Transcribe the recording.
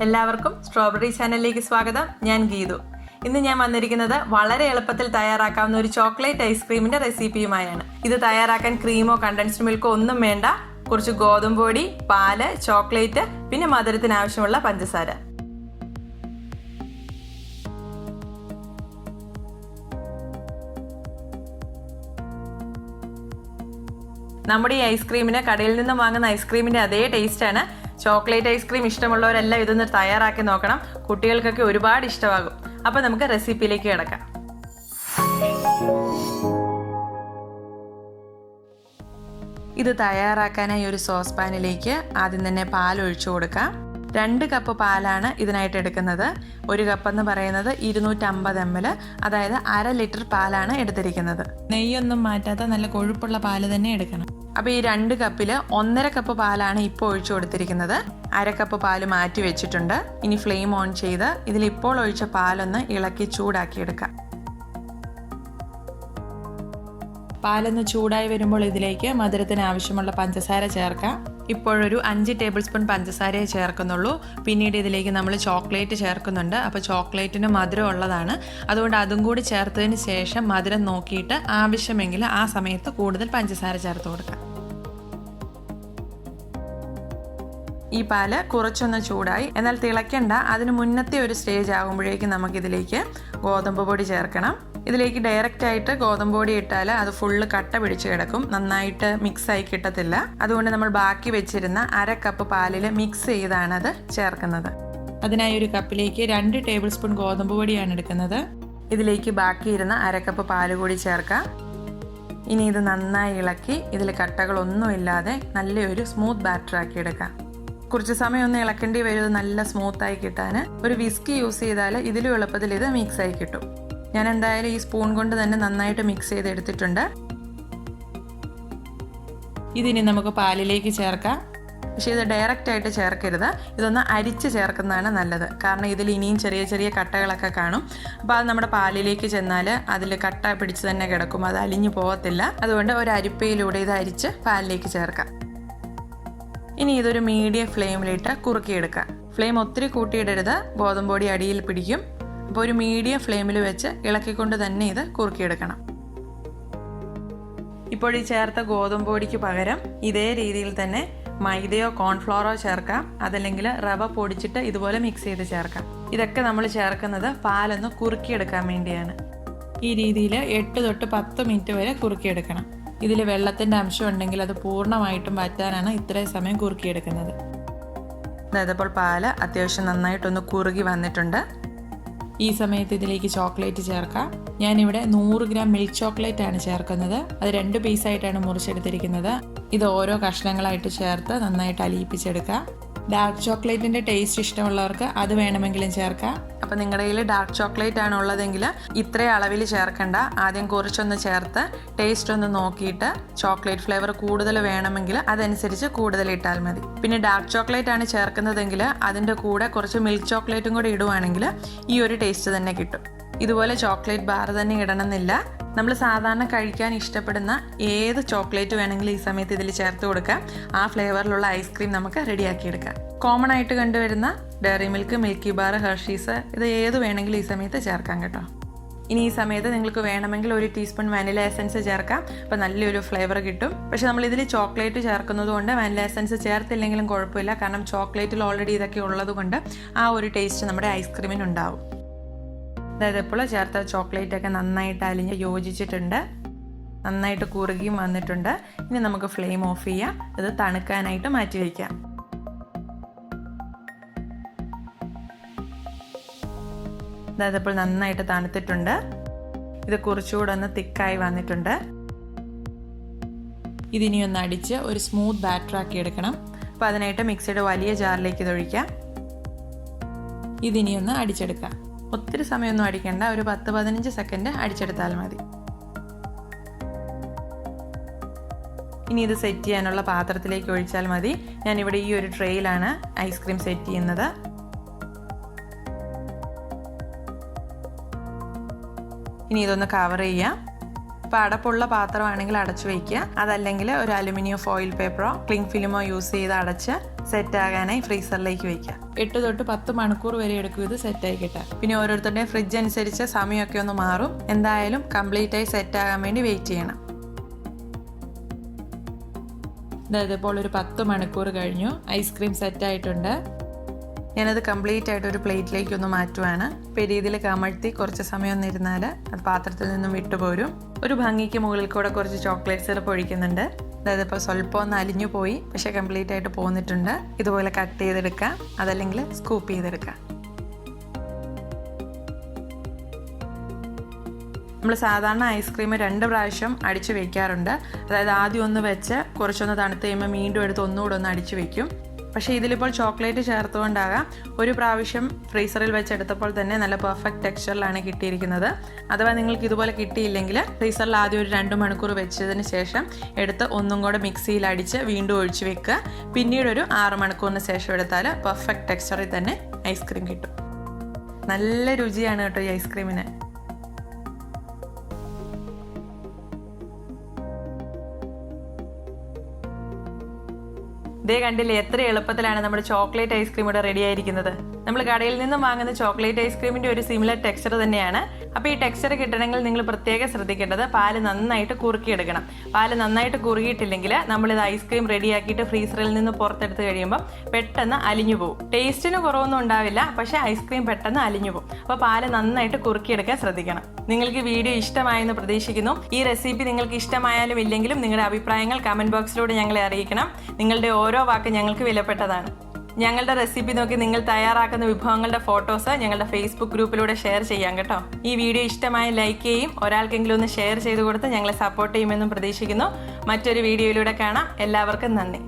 എല്ലാവർക്കും സ്ട്രോബെറി ചാനലിലേക്ക് സ്വാഗതം. ഞാൻ ഗീതു. ഇന്ന് ഞാൻ വന്നിരിക്കുന്നത് വളരെ എളുപ്പത്തിൽ തയ്യാറാക്കാവുന്ന ഒരു ചോക്ലേറ്റ് ഐസ്ക്രീമിന്റെ റെസിപ്പിയുമായാണ്. ഇത് തയ്യാറാക്കാൻ ക്രീമോ കണ്ടൻസ്ഡ് മിൽക്കോ ഒന്നും വേണ്ട. കുറച്ച് ഗോതമ്പ് പൊടി, പാല്, ചോക്ലേറ്റ്, പിന്നെ മധുരത്തിന് ആവശ്യമുള്ള പഞ്ചസാര. നമ്മുടെ ഈ ഐസ്ക്രീമിന് കടയിൽ നിന്നും വാങ്ങുന്ന ഐസ്ക്രീമിന്റെ അതേ ടേസ്റ്റാണ്. ചോക്ലേറ്റ് ഐസ്ക്രീം ഇഷ്ടമുള്ളവരെല്ലാം ഇതൊന്ന് തയ്യാറാക്കി നോക്കണം. കുട്ടികൾക്കൊക്കെ ഒരുപാട് ഇഷ്ടമാകും. അപ്പോൾ നമുക്ക് റെസിപ്പിയിലേക്ക് കിടക്കാം. ഇത് തയ്യാറാക്കാനായി ഒരു സോസ് പാനിലേക്ക് ആദ്യം തന്നെ പാൽ ഒഴിച്ചു കൊടുക്കാം. 2 കപ്പ് പാലാണ് ഇതിനായിട്ട് എടുക്കുന്നത്. 1 കപ്പ് എന്ന് പറയുന്നത് 250 ml, അതായത് 1/2 ലിറ്റർ പാലാണ് എടുത്തിരിക്കുന്നത്. നെയ്യൊന്നും മാറ്റാത്ത നല്ല കൊഴുപ്പുള്ള പാല് തന്നെ എടുക്കണം. അപ്പോൾ ഈ 2 കപ്പിൽ 1.5 കപ്പ് പാലാണ് ഇപ്പോൾ ഒഴിച്ചു കൊടുത്തിരിക്കുന്നത്. 1/2 കപ്പ് പാല് മാറ്റി വെച്ചിട്ടുണ്ട്. ഇനി ഫ്ലെയിം ഓൺ ചെയ്ത് ഇതിൽ ഇപ്പോൾ ഒഴിച്ച പാലൊന്ന് ഇളക്കി ചൂടാക്കിയെടുക്കാം. പാലൊന്ന് ചൂടായി വരുമ്പോൾ ഇതിലേക്ക് മധുരത്തിന് ആവശ്യമുള്ള പഞ്ചസാര ചേർക്കാം. ഇപ്പോഴൊരു 5 ടേബിൾ സ്പൂൺ പഞ്ചസാരയെ ചേർക്കുന്നുള്ളൂ. പിന്നീട് ഇതിലേക്ക് നമ്മൾ ചോക്ലേറ്റ് ചേർക്കുന്നുണ്ട്. അപ്പോൾ ചോക്ലേറ്റിന് മധുരം ഉള്ളതാണ്. അതുകൊണ്ട് അതും കൂടി ചേർത്തതിന് ശേഷം മധുരം നോക്കിയിട്ട് ആവശ്യമെങ്കിൽ ആ സമയത്ത് കൂടുതൽ പഞ്ചസാര ചേർത്ത് കൊടുക്കാം. ഈ പാല് കുറച്ചൊന്ന് ചൂടായി, എന്നാൽ തിളയ്ക്കണ്ട. അതിന് മുന്നത്തെ ഒരു സ്റ്റേജ് ആകുമ്പോഴേക്കും നമുക്കിതിലേക്ക് ഗോതമ്പ് പൊടി ചേർക്കണം. ഇതിലേക്ക് ഡയറക്റ്റ് ആയിട്ട് ഗോതമ്പ് പൊടി ഇട്ടാൽ അത് ഫുള്ള് കട്ട പിടിച്ച് കിടക്കും, നന്നായിട്ട് മിക്സായി കിട്ടത്തില്ല. അതുകൊണ്ട് നമ്മൾ ബാക്കി വെച്ചിരുന്ന 1/2 കപ്പ് പാലിൽ മിക്സ് ചെയ്താണ് അത് ചേർക്കുന്നത്. അതിനായി ഒരു കപ്പിലേക്ക് 2 ടേബിൾ സ്പൂൺ ഗോതമ്പ് പൊടിയാണ് എടുക്കുന്നത്. ഇതിലേക്ക് ബാക്കിയിരുന്ന 1/2 കപ്പ് പാല് കൂടി ചേർക്കാം. ഇനി ഇത് നന്നായി ഇളക്കി ഇതിൽ കട്ടകളൊന്നുമില്ലാതെ നല്ലൊരു സ്മൂത്ത് ബാറ്റർ ആക്കി എടുക്കാം. കുറച്ച് സമയം ഒന്ന് ഇളക്കേണ്ടി വരും നല്ല സ്മൂത്തായി കിട്ടാൻ. ഒരു വിസ്കി യൂസ് ചെയ്താൽ ഇതിലും എളുപ്പത്തിൽ ഇത് മിക്സായി കിട്ടും. ഞാൻ എന്തായാലും ഈ സ്പൂൺ കൊണ്ട് തന്നെ നന്നായിട്ട് മിക്സ് ചെയ്തെടുത്തിട്ടുണ്ട്. ഇതിനി നമുക്ക് പാലിലേക്ക് ചേർക്കാം. പക്ഷേ ഇത് ഡയറക്റ്റ് ആയിട്ട് ചേർക്കരുത്, ഇതൊന്ന് അരിച്ച് ചേർക്കുന്നതാണ് നല്ലത്. കാരണം ഇതിൽ ഇനിയും ചെറിയ ചെറിയ കട്ടകളൊക്കെ കാണും. അപ്പോൾ അത് നമ്മുടെ പാലിലേക്ക് ചെന്നാൽ അതിൽ കട്ട പിടിച്ച് തന്നെ കിടക്കും, അത് അലിഞ്ഞു പോകത്തില്ല. അതുകൊണ്ട് ഒരു അരിപ്പയിലൂടെ ഇത് അരിച്ച് പാലിലേക്ക് ചേർക്കാം. ഇനി ഇതൊരു മീഡിയം ഫ്ലെയിമിലിട്ട് കുറുക്കിയെടുക്കാം. ഫ്ലെയിം ഒത്തിരി കൂട്ടിയിടരുത്, ഗോതമ്പ് പൊടി അടിയിൽ പിടിക്കും. അപ്പോൾ ഒരു മീഡിയം ഫ്ലെയിമിൽ വെച്ച് ഇളക്കിക്കൊണ്ട് തന്നെ ഇത് കുറുക്കിയെടുക്കണം. ഇപ്പോൾ ഈ ചേർത്ത ഗോതമ്പ് പൊടിക്ക് പകരം ഇതേ രീതിയിൽ തന്നെ മൈദയോ കോൺഫ്ലോറോ ചേർക്കാം. അതല്ലെങ്കിൽ റവ പൊടിച്ചിട്ട് ഇതുപോലെ മിക്സ് ചെയ്ത് ചേർക്കാം. ഇതൊക്കെ നമ്മൾ ചേർക്കുന്നത് പാലൊന്ന് കുറുക്കിയെടുക്കാൻ വേണ്ടിയാണ്. ഈ രീതിയിൽ 8 തൊട്ട് 10 മിനിറ്റ് വരെ കുറുക്കിയെടുക്കണം. ഇതിൽ വെള്ളത്തിൻ്റെ അംശം ഉണ്ടെങ്കിൽ അത് പൂർണ്ണമായിട്ടും വറ്റാനാണ് ഇത്രയും സമയം കുറുക്കിയെടുക്കുന്നത്. അതായത് ഇപ്പോൾ പാല് അത്യാവശ്യം നന്നായിട്ടൊന്ന് കുറുകി വന്നിട്ടുണ്ട്. ഈ സമയത്ത് ഇതിലേക്ക് ചോക്ലേറ്റ് ചേർക്കാം. ഞാനിവിടെ 100 ഗ്രാം മിൽക്ക് ചോക്ലേറ്റ് ആണ് ചേർക്കുന്നത്. അത് 2 പീസായിട്ടാണ് മുറിച്ചെടുത്തിരിക്കുന്നത്. ഇത് ഓരോ കഷ്ണങ്ങളായിട്ട് ചേർത്ത് നന്നായിട്ട് അലിയിപ്പിച്ചെടുക്കാം. ഡാർക്ക് ചോക്ലേറ്റിൻ്റെ ടേസ്റ്റ് ഇഷ്ടമുള്ളവർക്ക് അത് വേണമെങ്കിലും ചേർക്കാം. അപ്പം നിങ്ങളുടെ കയ്യിൽ ഡാർക്ക് ചോക്ലേറ്റ് ആണ് ഉള്ളതെങ്കിൽ ഇത്രയും അളവിൽ ചേർക്കണ്ട. ആദ്യം കുറച്ചൊന്ന് ചേർത്ത് ടേസ്റ്റ് ഒന്ന് നോക്കിയിട്ട് ചോക്ലേറ്റ് ഫ്ലേവർ കൂടുതൽ വേണമെങ്കിൽ അതനുസരിച്ച് കൂടുതൽ ഇട്ടാൽ മതി. പിന്നെ ഡാർക്ക് ചോക്ലേറ്റ് ആണ് ചേർക്കുന്നതെങ്കിൽ അതിൻ്റെ കൂടെ കുറച്ച് മിൽക്ക് ചോക്ലേറ്റും കൂടെ ഇടുവാണെങ്കിൽ ഈ ഒരു ടേസ്റ്റ് തന്നെ കിട്ടും. ഇതുപോലെ ചോക്ലേറ്റ് ബാർ തന്നെ ഇടണമെന്നില്ല. നമ്മൾ സാധാരണ കഴിക്കാൻ ഇഷ്ടപ്പെടുന്ന ഏത് ചോക്ലേറ്റ് വേണമെങ്കിലും ഈ സമയത്ത് ഇതിൽ ചേർത്ത് കൊടുക്കാം. ആ ഫ്ലേവറിലുള്ള ഐസ്ക്രീം നമുക്ക് റെഡിയാക്കിയെടുക്കാം. കോമൺ ആയിട്ട് കണ്ടുവരുന്ന dairy milk, milky bar, Hershey's, ഇത് ഏത് വേണമെങ്കിലും ഈ സമയത്ത് ചേർക്കാം കേട്ടോ. ഇനി ഈ സമയത്ത് നിങ്ങൾക്ക് വേണമെങ്കിൽ 1 ടീസ്പൂൺ വാനില എസൻസ് ചേർക്കാം. അപ്പോൾ നല്ലൊരു ഫ്ലേവർ കിട്ടും. പക്ഷേ നമ്മളിതിൽ ചോക്ലേറ്റ് ചേർക്കുന്നത് കൊണ്ട് വാനില എസൻസ് ചേർത്തില്ലെങ്കിലും കുഴപ്പമില്ല. കാരണം ചോക്ലേറ്റിൽ ഓൾറെഡി ഇതൊക്കെ ഉള്ളത് കൊണ്ട് ആ ഒരു ടേസ്റ്റ് നമ്മുടെ ഐസ്ക്രീമിനുണ്ടാവും. അതായത് ഇപ്പോൾ ചേർത്ത ചോക്ലേറ്റൊക്കെ നന്നായിട്ട് അലിഞ്ഞ് യോജിച്ചിട്ടുണ്ട്, നന്നായിട്ട് കുറുകിയും വന്നിട്ടുണ്ട്. ഇനി നമുക്ക് ഫ്ലെയിം ഓഫ് ചെയ്യാം. ഇത് തണുക്കാനായിട്ട് മാറ്റി വയ്ക്കാം. അതായത് ഇപ്പോൾ നന്നായിട്ട് തണുത്തിട്ടുണ്ട്. ഇത് കുറച്ചുകൂടെ ഒന്ന് തിക്കായി വന്നിട്ടുണ്ട്. ഇതിനി ഒന്ന് അടിച്ച് ഒരു സ്മൂത്ത് ബാറ്റർ ആക്കി എടുക്കണം. അപ്പോൾ അതിനായിട്ട് മിക്സിയുടെ വലിയ ജാറിലേക്ക് ഇത് ഒഴിക്കാം. ഇതിനി ഒന്ന് അടിച്ചെടുക്കാം. ഒത്തിരി സമയമൊന്നും അടിക്കേണ്ട, ഒരു 10-15 സെക്കൻഡ് അടിച്ചെടുത്താൽ മതി. ഇനി ഇത് സെറ്റ് ചെയ്യാനുള്ള പാത്രത്തിലേക്ക് ഒഴിച്ചാൽ മതി. ഞാനിവിടെ ഈ ഒരു ട്രേയിലാണ് ഐസ്ക്രീം സെറ്റ് ചെയ്യുന്നത്. ഇനി ഇതൊന്ന് കവർ ചെയ്യാം. അപ്പോൾ അടപ്പുള്ള പാത്രമാണെങ്കിൽ അടച്ചു വയ്ക്കുക. അതല്ലെങ്കിൽ ഒരു അലുമിനിയം ഫോയിൽ പേപ്പറോ ക്ലിംഗ് ഫിലിമോ യൂസ് ചെയ്ത് അടച്ച് സെറ്റ് ആകാനായി ഫ്രീസറിലേക്ക് വയ്ക്കാം. 8 തൊട്ട് 10 മണിക്കൂർ വരെ എടുക്കും ഇത് സെറ്റായി കിട്ടാൻ. പിന്നെ ഓരോരുത്തരുടെയും ഫ്രിഡ്ജ് അനുസരിച്ച് സമയമൊക്കെ ഒന്ന് മാറും. എന്തായാലും കംപ്ലീറ്റ് ആയി സെറ്റ് ആകാൻ വേണ്ടി വെയിറ്റ് ചെയ്യണം. ഇപ്പോൾ ഒരു 10 മണിക്കൂർ കഴിഞ്ഞു. ഐസ്ക്രീം സെറ്റായിട്ടുണ്ട്. ഞാനത് കംപ്ലീറ്റ് ആയിട്ട് ഒരു പ്ലേറ്റിലേക്ക് ഒന്ന് മാറ്റുവാണ്. ഇപ്പോൾ ഈ രീതിയിൽ കമഴ്ത്തി കുറച്ച് സമയം ഒന്നിരുന്നാൽ അത് പാത്രത്തിൽ നിന്നും വിട്ടുപോരും. ഒരു ഭംഗിക്ക് മുകളിൽ കൂടെ കുറച്ച് ചോക്ലേറ്റ് സിറപ്പ് ഒഴിക്കുന്നുണ്ട്. അതായത് ഇപ്പോൾ സ്വല്പം ഒന്ന് അലിഞ്ഞു പോയി, പക്ഷേ കംപ്ലീറ്റ് ആയിട്ട് പോന്നിട്ടുണ്ട്. ഇതുപോലെ കട്ട് ചെയ്തെടുക്കാം, അതല്ലെങ്കിൽ സ്കൂപ്പ് ചെയ്തെടുക്കാം. നമ്മൾ സാധാരണ ഐസ്ക്രീം 2 പ്രാവശ്യം അടിച്ചു വെക്കാറുണ്ട്. അതായത് ആദ്യം ഒന്ന് വെച്ച് കുറച്ചൊന്ന് തണുത്ത് കഴിയുമ്പോൾ വീണ്ടും എടുത്ത് ഒന്നുകൂടെ ഒന്ന് അടിച്ചു വെക്കും. പക്ഷേ ഇതിലിപ്പോൾ ചോക്ലേറ്റ് ചേർത്തുകൊണ്ടാകാം ഒരു പ്രാവശ്യം ഫ്രീസറിൽ വെച്ചെടുത്തപ്പോൾ തന്നെ നല്ല പെർഫെക്റ്റ് ടെക്സ്ചറിലാണ് കിട്ടിയിരിക്കുന്നത്. അഥവാ നിങ്ങൾക്ക് ഇതുപോലെ കിട്ടിയില്ലെങ്കിൽ ഫ്രീസറിൽ ആദ്യം ഒരു 2 മണിക്കൂർ വെച്ചതിന് ശേഷം എടുത്ത് ഒന്നും കൂടെ മിക്സിയിൽ അടിച്ച് വീണ്ടും ഒഴിച്ച് വെക്കുക. പിന്നീട് ഒരു 6 മണിക്കൂറിന് ശേഷം എടുത്താൽ പെർഫെക്റ്റ് ടെക്സ്ചറിൽ തന്നെ ഐസ്ക്രീം കിട്ടും. നല്ല രുചിയാണ് കേട്ടോ ഈ ഐസ്ക്രീമിന്. ഇതേ കണ്ടില്ലേ, എത്ര എളുപ്പത്തിലാണ് നമ്മുടെ ചോക്ലേറ്റ് ഐസ്ക്രീം ഇവിടെ റെഡി ആയിരിക്കുന്നത്. നമ്മൾ കടയിൽ നിന്നും വാങ്ങുന്ന ചോക്ലേറ്റ് ഐസ്ക്രീമിൻ്റെ ഒരു സിമിലർ ടെക്സ്ചർ തന്നെയാണ്. അപ്പോൾ ഈ ടെക്സ്ചർ കിട്ടണമെങ്കിൽ നിങ്ങൾ പ്രത്യേകം ശ്രദ്ധിക്കേണ്ടത് പാല് നന്നായിട്ട് കുറുക്കിയെടുക്കണം. പാല് നന്നായിട്ട് കുറുകിയിട്ടില്ലെങ്കിൽ നമ്മളിത് ഐസ്ക്രീം റെഡിയാക്കിയിട്ട് ഫ്രീസറിൽ നിന്ന് പുറത്തെടുത്ത് കഴിയുമ്പോൾ പെട്ടെന്ന് അലിഞ്ഞു പോകും. ടേസ്റ്റിന് കുറവൊന്നും ഉണ്ടാവില്ല, പക്ഷേ ഐസ്ക്രീം പെട്ടെന്ന് അലിഞ്ഞു പോകും. അപ്പോൾ പാല് നന്നായിട്ട് കുറുക്കിയെടുക്കാൻ ശ്രദ്ധിക്കണം. നിങ്ങൾക്ക് വീഡിയോ ഇഷ്ടമായെന്ന് പ്രതീക്ഷിക്കുന്നു. ഈ റെസിപ്പി നിങ്ങൾക്ക് ഇഷ്ടമായാലും ഇല്ലെങ്കിലും നിങ്ങളുടെ അഭിപ്രായങ്ങൾ കമൻറ്റ് ബോക്സിലൂടെ ഞങ്ങളെ അറിയിക്കണം. നിങ്ങളുടെ ഓരോ വാക്ക് ഞങ്ങൾക്ക് വിലപ്പെട്ടതാണ്. ഞങ്ങളുടെ റെസിപ്പി നോക്കി നിങ്ങൾ തയ്യാറാക്കുന്ന വിഭവങ്ങളുടെ ഫോട്ടോസ് ഞങ്ങളുടെ ഫേസ്ബുക്ക് ഗ്രൂപ്പിലൂടെ ഷെയർ ചെയ്യാം കേട്ടോ. ഈ വീഡിയോ ഇഷ്ടമായി ലൈക്ക് ചെയ്യും, ഒരാൾക്കെങ്കിലും ഒന്ന് ഷെയർ ചെയ്ത് കൊടുത്ത് ഞങ്ങളെ സപ്പോർട്ട് ചെയ്യുമെന്നും പ്രതീക്ഷിക്കുന്നു. മറ്റൊരു വീഡിയോയിലൂടെ കാണാം. എല്ലാവർക്കും നന്ദി.